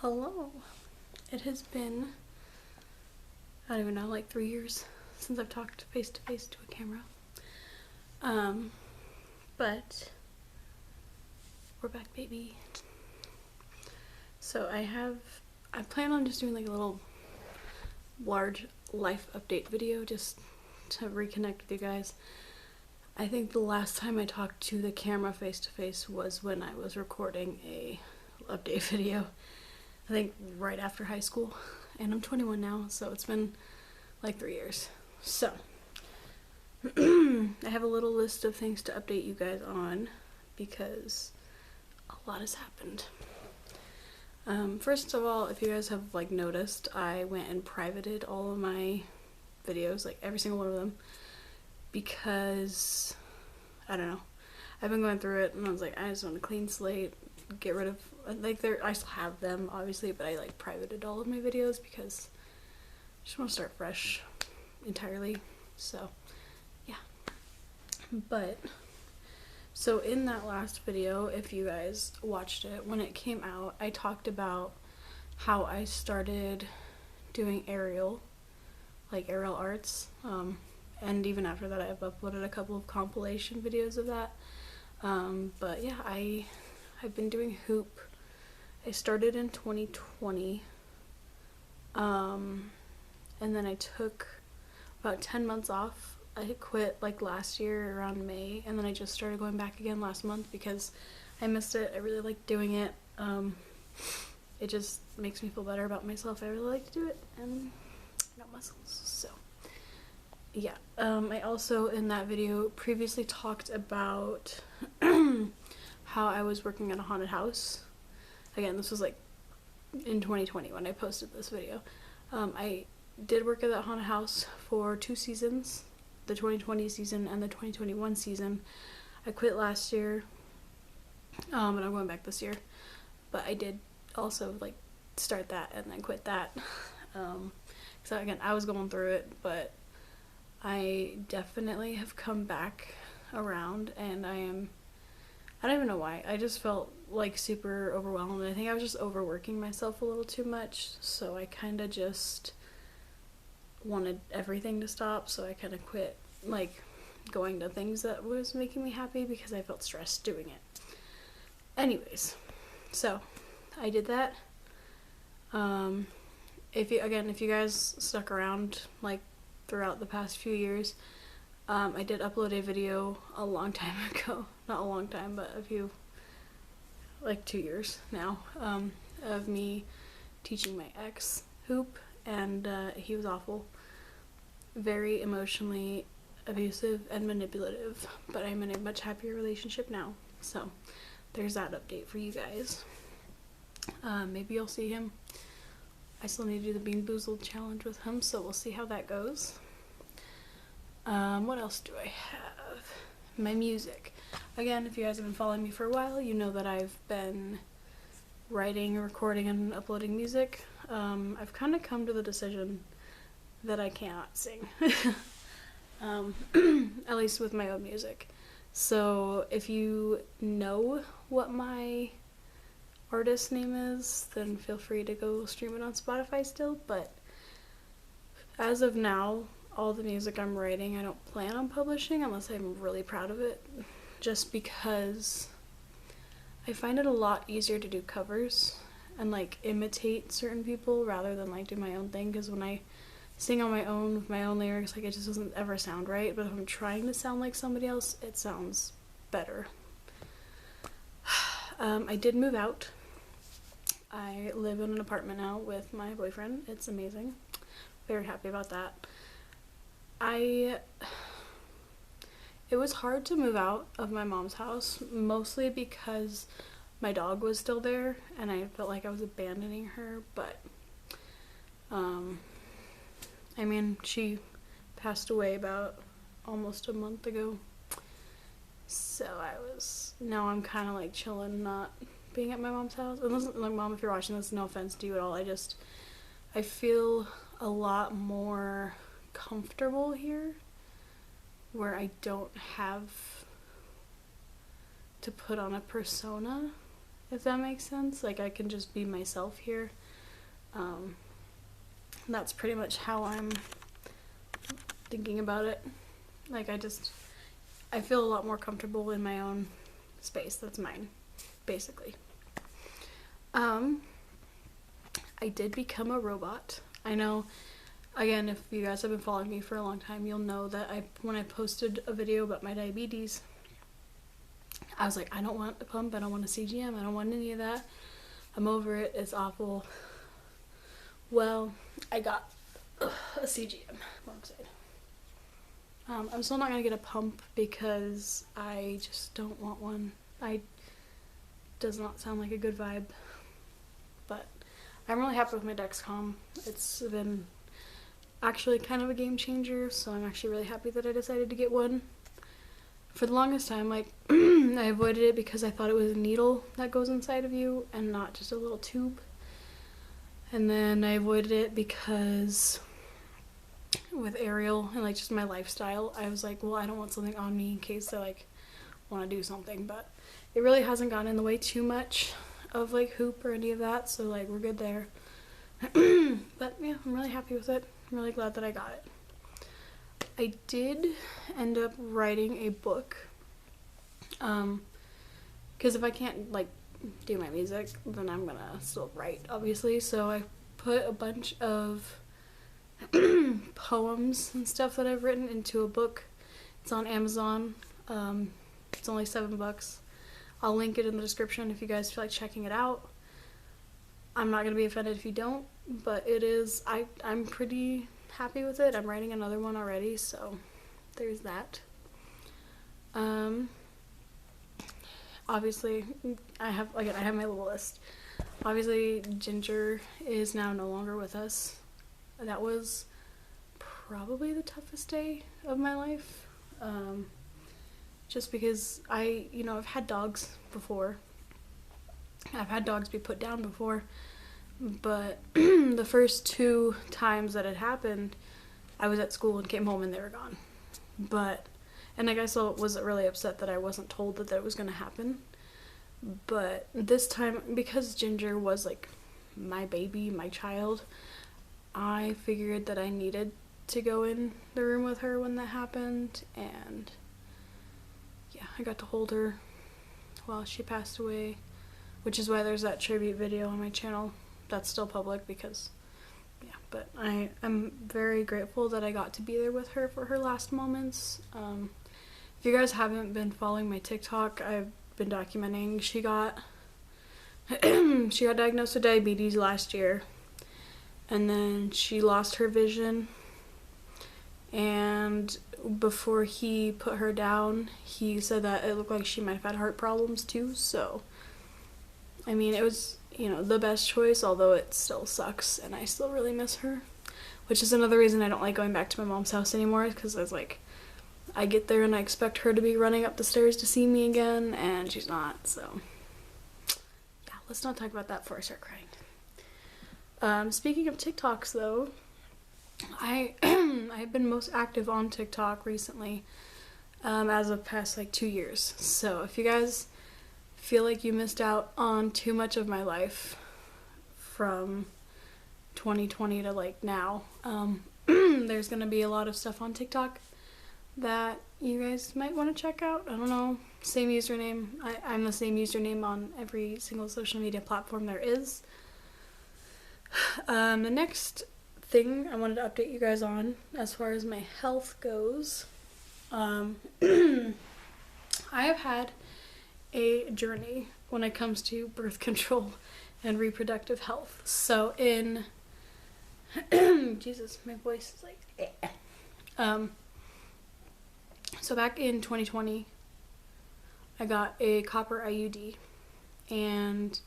Hello. It has been, I don't even know, like 3 years since I've talked face to face to a camera. But we're back, baby. So I plan on just doing like a little large life update video just to reconnect with you guys. I think the last time I talked to the camera face to face was when I was recording a update video. I think right after high school, and I'm 21 now, so it's been like 3 years. So I have a little list of things to update you guys on because a lot has happened. First of all, if you guys have like noticed, I went and privated all of my videos, like every single one of them, because I don't know, I've been going through it and I was like, I just want a clean slate, get rid of, like, I still have them obviously, but I like privated all of my videos because I just want to start fresh entirely. So yeah, but so in that last video, if you guys watched it when it came out, I talked about how I started doing aerial arts, and even after that I've uploaded a couple of compilation videos of that. But yeah, I've been doing hoop. I started in 2020, and then I took about 10 months off. I quit like last year around May, and then I just started going back again last month because I missed it. I really like doing it. It just makes me feel better about myself. I really like to do it, and I got muscles, so yeah. I also in that video previously talked about how I was working at a haunted house. Again, this was like in 2020 when I posted this video. I did work at that haunted house for 2 seasons, the 2020 season and the 2021 season. I quit last year, and I'm going back this year, but I did also like start that and then quit that. So again, I was going through it, but I definitely have come back around, and I don't even know why. I just felt like super overwhelmed. I think I was just overworking myself a little too much, so I kind of just wanted everything to stop, so I kind of quit like going to things that was making me happy because I felt stressed doing it. Anyways, so I did that. If you guys stuck around like throughout the past few years, I did upload a video a long time ago, not a long time, but a few, like 2 years now, of me teaching my ex hoop, and he was awful, very emotionally abusive and manipulative, but I'm in a much happier relationship now, so there's that update for you guys. Maybe you'll see him. I still need to do the Bean Boozled challenge with him, so we'll see how that goes. What else do I have? My music. Again, if you guys have been following me for a while, you know that I've been writing, recording, and uploading music. I've kind of come to the decision that I cannot sing, at least with my own music. So if you know what my artist name is, then feel free to go stream it on Spotify still, but as of now, all the music I'm writing I don't plan on publishing unless I'm really proud of it, just because I find it a lot easier to do covers and like imitate certain people rather than like do my own thing, because when I sing on my own with my own lyrics, like, it just doesn't ever sound right, but if I'm trying to sound like somebody else, it sounds better. I did move out. I live in an apartment now with my boyfriend. It's amazing. Very happy about that. It was hard to move out of my mom's house, mostly because my dog was still there and I felt like I was abandoning her, but I mean, she passed away about almost a month ago, so now I'm kind of like chilling, not being at my mom's house. And listen, like, Mom, if you're watching this, no offense to you at all, I feel a lot more comfortable here, where I don't have to put on a persona if that makes sense. Like, I can just be myself here. That's pretty much how I'm thinking about it. Like, I feel a lot more comfortable in my own space that's mine, basically. I did become a robot. I know, again, if you guys have been following me for a long time, you'll know that when I posted a video about my diabetes, I was like, I don't want a pump, I don't want a CGM, I don't want any of that. I'm over it, it's awful. Well, I got a CGM. Wrong side. I'm still not gonna get a pump because I just don't want one. Does not sound like a good vibe, but I'm really happy with my Dexcom. It's been actually kind of a game changer, so I'm actually really happy that I decided to get one. For the longest time, like, I avoided it because I thought it was a needle that goes inside of you and not just a little tube. And then I avoided it because with Ariel and like just my lifestyle, I was like, well, I don't want something on me in case I like want to do something, but it really hasn't gotten in the way too much of like Hoop or any of that, so like we're good there. But yeah, I'm really happy with it. I'm really glad that I got it. I did end up writing a book, because if I can't like do my music, then I'm gonna still write, obviously. So I put a bunch of poems and stuff that I've written into a book. It's on Amazon. It's only $7. I'll link it in the description if you guys feel like checking it out. I'm not gonna be offended if you don't, but it is, I'm pretty happy with it. I'm writing another one already, so there's that. Obviously, I have my little list. Obviously, Ginger is now no longer with us. That was probably the toughest day of my life. Just because I've had dogs before. I've had dogs be put down before, but the first 2 times that it happened, I was at school and came home and they were gone. And I guess I was really upset that I wasn't told that was going to happen. But this time, because Ginger was like my baby, my child, I figured that I needed to go in the room with her when that happened, and yeah, I got to hold her while she passed away, which is why there's that tribute video on my channel that's still public, because yeah, but I'm very grateful that I got to be there with her for her last moments. If you guys haven't been following my TikTok, I've been documenting. She got diagnosed with diabetes last year, and then she lost her vision, and before he put her down, he said that it looked like she might have had heart problems too. So I mean, it was, the best choice, although it still sucks and I still really miss her, which is another reason I don't like going back to my mom's house anymore, because I was like, I get there and I expect her to be running up the stairs to see me again, and she's not. So yeah, let's not talk about that before I start crying. Speaking of TikToks though, I've been most active on TikTok recently, as of past like 2 years. So if you guys feel like you missed out on too much of my life from 2020 to like now, there's gonna be a lot of stuff on TikTok that you guys might want to check out. I don't know, same username. I'm the same username on every single social media platform there is. The next thing I wanted to update you guys on as far as my health goes, I have had a journey when it comes to birth control and reproductive health. So in Jesus, my voice is like so back in 2020, I got a copper IUD, and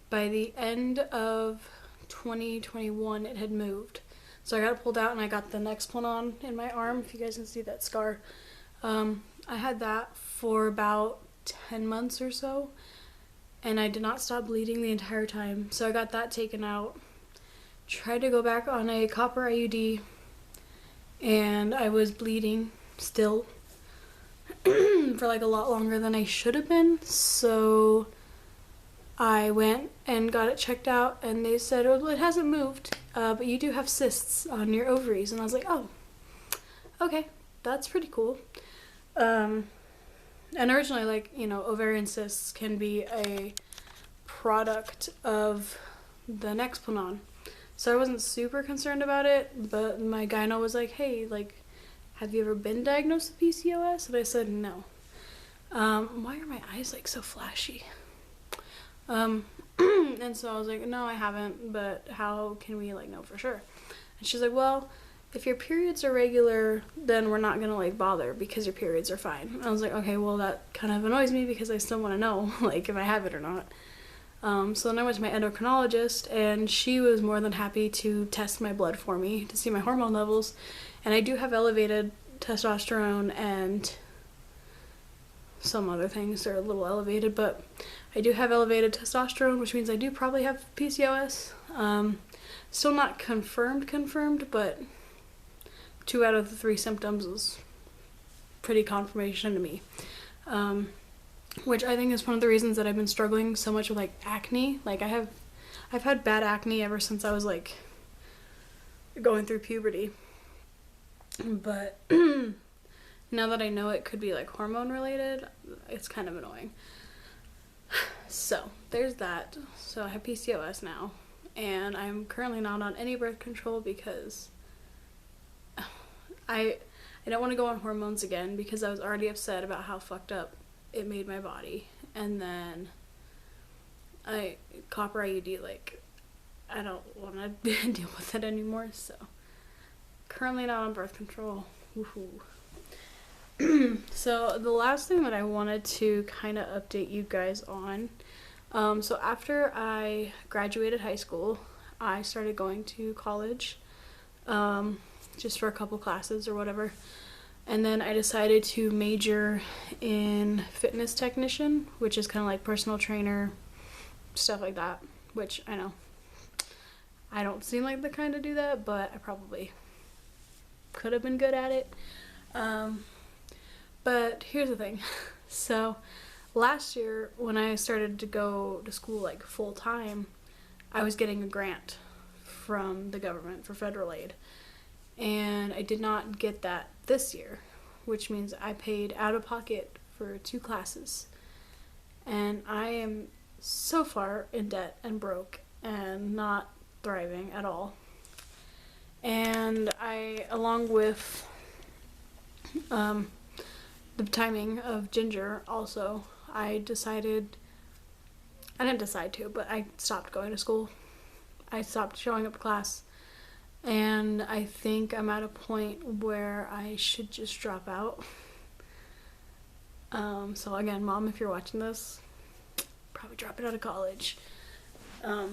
by the end of 2021 it had moved, so I got it pulled out and I got the next one on in my arm. If you guys can see that scar, I had that for about 10 months or so, and I did not stop bleeding the entire time. So I got that taken out, tried to go back on a copper IUD, and I was bleeding still for like a lot longer than I should have been. So I went and got it checked out, and they said, oh, it hasn't moved, but you do have cysts on your ovaries. And I was like, oh, okay, that's pretty cool. And originally, like, you know, ovarian cysts can be a product of the Nexplanon. So I wasn't super concerned about it, but my gyno was like, hey, like, have you ever been diagnosed with PCOS? And I said, no. Why are my eyes, like, so flashy? And so I was like, no, I haven't, but how can we, like, know for sure? And she's like, well, if your periods are regular, then we're not gonna, like, bother because your periods are fine. And I was like, okay, well, that kind of annoys me because I still want to know, like, if I have it or not. So then I went to my endocrinologist, and she was more than happy to test my blood for me to see my hormone levels. And I do have elevated testosterone and some other things are a little elevated, but I do have elevated testosterone, which means I do probably have PCOS. Still not confirmed, but 2 out of the 3 symptoms is pretty confirmation to me. Which I think is one of the reasons that I've been struggling so much with, like, acne. Like, I've had bad acne ever since I was, like, going through puberty. But now that I know it could be, like, hormone related, it's kind of annoying. So there's that. So I have PCOS now, and I'm currently not on any birth control because I don't want to go on hormones again because I was already upset about how fucked up it made my body. And then copper IUD, like, I don't want to deal with it anymore. So currently not on birth control. Woohoo. So the last thing that I wanted to kind of update you guys on, so after I graduated high school, I started going to college, just for a couple classes or whatever. And then I decided to major in fitness technician, which is kind of like personal trainer, stuff like that, which I know I don't seem like the kind to do that, but I probably could have been good at it. But here's the thing. So last year when I started to go to school, like, full time, I was getting a grant from the government for federal aid. And I did not get that this year, which means I paid out of pocket for 2 classes. And I am so far in debt and broke and not thriving at all. And I, along with the timing of Ginger also, I didn't decide to, but I stopped going to school. I stopped showing up to class. And I think I'm at a point where I should just drop out. So again, Mom, if you're watching this, probably dropping out of college. Yeah.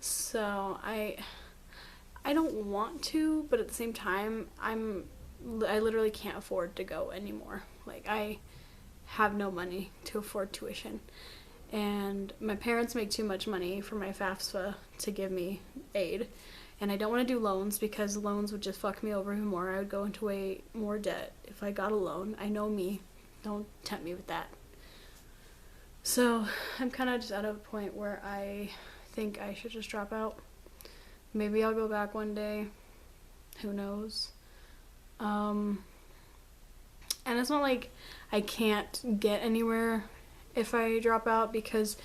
So I don't want to, but at the same time, I literally can't afford to go anymore. Like, I have no money to afford tuition. And my parents make too much money for my FAFSA to give me aid. And I don't want to do loans because loans would just fuck me over even more. I would go into way more debt if I got a loan. I know me. Don't tempt me with that. So I'm kind of just at a point where I think I should just drop out. Maybe I'll go back one day. Who knows? And it's not like I can't get anywhere if I drop out, because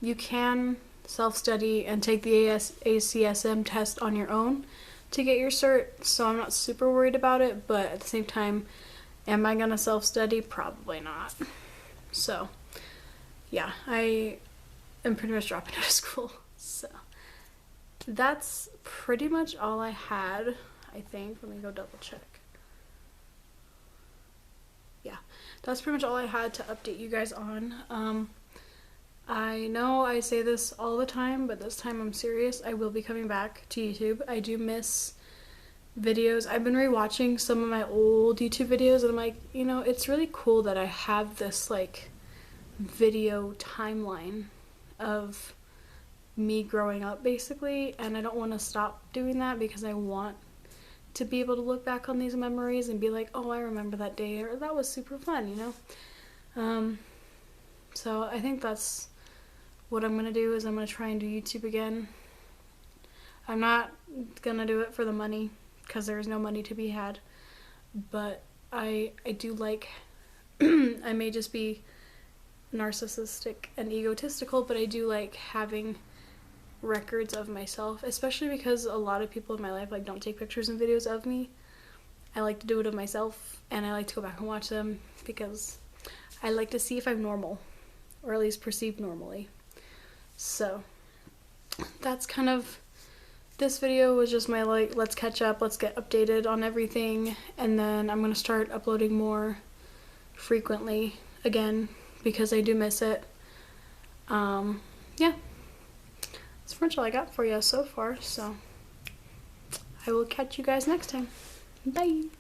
you can self-study and take the ACSM test on your own to get your cert, so I'm not super worried about it, but at the same time, am I gonna self-study? Probably not. So, yeah, I am pretty much dropping out of school, so that's pretty much all I had, I think. Let me go double check. Yeah, that's pretty much all I had to update you guys on. I know I say this all the time, but this time I'm serious. I will be coming back to YouTube. I do miss videos. I've been rewatching some of my old YouTube videos, and I'm like, you know, it's really cool that I have this, like, video timeline of me growing up, basically, and I don't want to stop doing that because I want to be able to look back on these memories and be like, oh, I remember that day, or that was super fun, you know? So I think that's what I'm gonna do, is I'm gonna try and do YouTube again. I'm not gonna do it for the money, because there's no money to be had, but I do like, I may just be narcissistic and egotistical, but I do like having records of myself, especially because a lot of people in my life like don't take pictures and videos of me. I like to do it of myself, and I like to go back and watch them because I like to see if I'm normal, or at least perceived normally. So that's kind of, this video was just my like, let's catch up, let's get updated on everything, and then I'm gonna start uploading more frequently again because I do miss it. Yeah, that's pretty much all I got for you so far, so I will catch you guys next time. Bye!